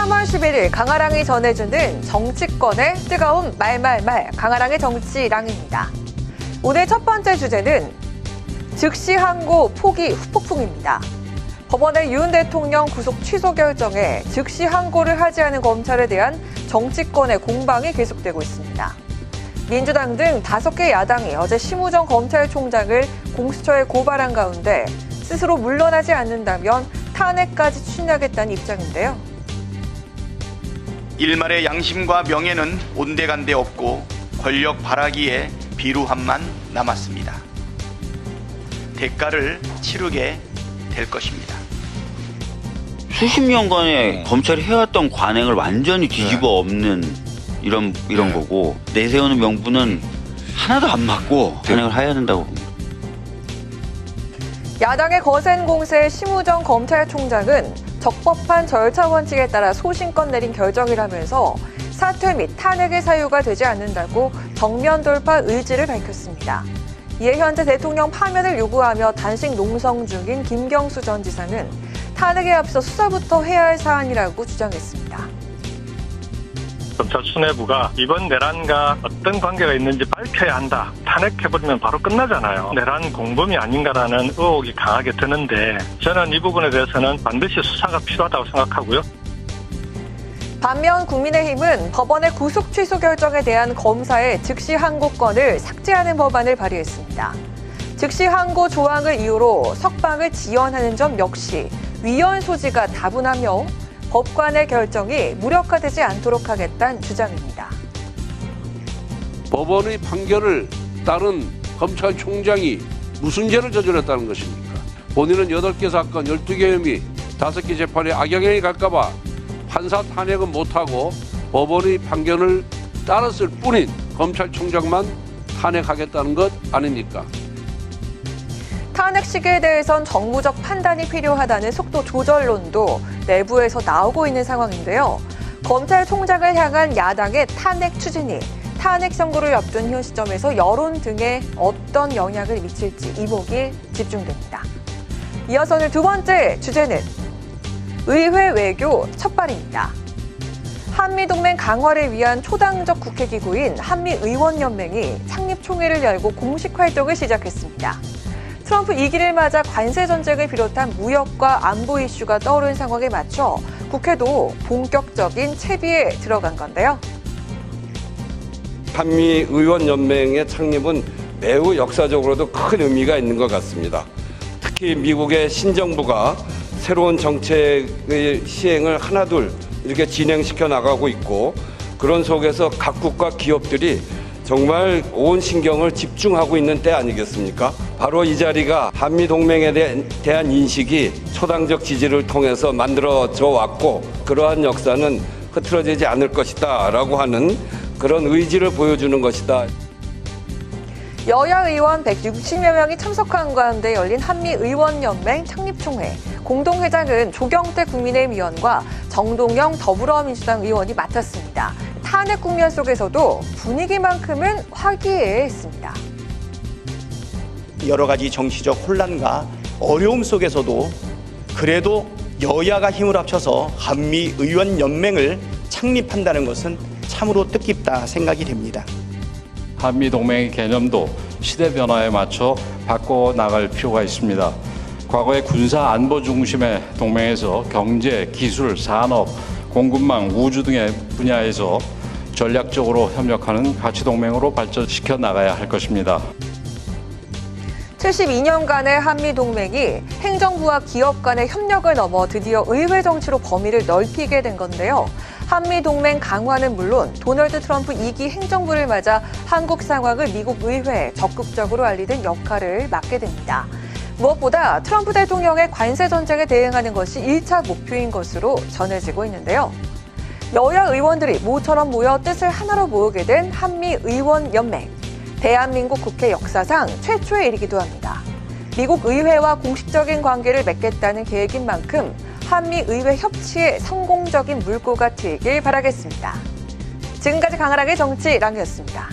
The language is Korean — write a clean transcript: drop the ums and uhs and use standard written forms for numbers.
3월 11일 강아랑이 전해주는 정치권의 뜨거운 말말말 강아랑의 정치랑입니다. 오늘 첫 번째 주제는 즉시 항고 포기 후폭풍입니다. 법원의 윤 대통령 구속 취소 결정에 즉시 항고를 하지 않은 검찰에 대한 정치권의 공방이 계속되고 있습니다. 민주당 등 5개 야당이 어제 심우정 검찰총장을 공수처에 고발한 가운데 스스로 물러나지 않는다면 탄핵까지 추진하겠다는 입장인데요. 일말의 양심과 명예는 온데간데 없고 권력 바라기에 비루함만 남았습니다. 대가를 치르게 될 것입니다. 수십 년간의 검찰이 해왔던 관행을 완전히 뒤집어 엎는 이런 거고, 내세우는 명분은 하나도 안 맞고 탄핵을 해야 된다고 봅니다. 야당의 거센 공세에 심우정 검찰총장은 적법한 절차 원칙에 따라 소신껏 내린 결정이라면서 사퇴 및 탄핵의 사유가 되지 않는다고 정면 돌파 의지를 밝혔습니다. 이에 현재 대통령 파면을 요구하며 단식 농성 중인 김경수 전 지사는 탄핵에 앞서 수사부터 해야 할 사안이라고 주장했습니다. 검찰 수뇌부가 이번 내란과 어떤 관계가 있는지 밝혀야 한다. 탄핵해버리면 바로 끝나잖아요. 내란 공범이 아닌가라는 의혹이 강하게 드는데 저는 이 부분에 대해서는 반드시 수사가 필요하다고 생각하고요. 반면 국민의힘은 법원의 구속 취소 결정에 대한 검사의 즉시 항고권을 삭제하는 법안을 발의했습니다. 즉시 항고 조항을 이유로 석방을 지연하는 점 역시 위헌 소지가 다분하며 법관의 결정이 무력화되지 않도록 하겠다는 주장입니다. 법원의 판결을 따른 검찰총장이 무슨 죄를 저질렀다는 것입니까? 본인은 8개 사건, 12개 혐의, 5개 재판에 악영향이 갈까 봐 판사 탄핵은 못하고 법원의 판결을 따랐을 뿐인 검찰총장만 탄핵하겠다는 것 아닙니까? 탄핵 시기에 대해선 정무적 판단이 필요하다는 속도 조절론도 내부에서 나오고 있는 상황인데요. 검찰총장을 향한 야당의 탄핵 추진이 탄핵 선고를 앞둔 현 시점에서 여론 등에 어떤 영향을 미칠지 이목이 집중됩니다. 이어서는 두 번째 주제는 의회 외교 첫발입니다. 한미동맹 강화를 위한 초당적 국회기구인 한미의원연맹이 창립총회를 열고 공식 활동을 시작했습니다. 트럼프 2기를 맞아 관세 전쟁을 비롯한 무역과 안보 이슈가 떠오른 상황에 맞춰 국회도 본격적인 채비에 들어간 건데요. 한미의원연맹의 창립은 매우 역사적으로도 큰 의미가 있는 것 같습니다. 특히 미국의 신정부가 새로운 정책의 시행을 하나둘 이렇게 진행시켜 나가고 있고, 그런 속에서 각국과 기업들이 정말 온 신경을 집중하고 있는 때 아니겠습니까? 바로 이 자리가 한미동맹에 대한 인식이 초당적 지지를 통해서 만들어져 왔고, 그러한 역사는 흐트러지지 않을 것이다 라고 하는 그런 의지를 보여주는 것이다. 여야 의원 160여 명이 참석한 가운데 열린 한미의원연맹 창립총회. 공동회장은 조경태 국민의힘 의원과 정동영 더불어민주당 의원이 맡았습니다. 탄핵 국면 속에서도 분위기만큼은 화기애애했습니다. 여러 가지 정치적 혼란과 어려움 속에서도 그래도 여야가 힘을 합쳐서 한미의원연맹을 창립한다는 것은 참으로 뜻깊다 생각이 됩니다. 한미동맹의 개념도 시대 변화에 맞춰 바꿔나갈 필요가 있습니다. 과거의 군사 안보 중심의 동맹에서 경제, 기술, 산업, 공급망, 우주 등의 분야에서 전략적으로 협력하는 가치동맹으로 발전시켜 나가야 할 것입니다. 72년간의 한미동맹이 행정부와 기업 간의 협력을 넘어 드디어 의회 정치로 범위를 넓히게 된 건데요. 한미동맹 강화는 물론 도널드 트럼프 2기 행정부를 맞아 한국 상황을 미국 의회에 적극적으로 알리는 역할을 맡게 됩니다. 무엇보다 트럼프 대통령의 관세 전쟁에 대응하는 것이 1차 목표인 것으로 전해지고 있는데요. 여야 의원들이 모처럼 모여 뜻을 하나로 모으게 된 한미의원연맹. 대한민국 국회 역사상 최초의 일이기도 합니다. 미국 의회와 공식적인 관계를 맺겠다는 계획인 만큼 한미의회 협치에 성공적인 물꼬가 트이길 바라겠습니다. 지금까지 강하락의 정치랑이었습니다.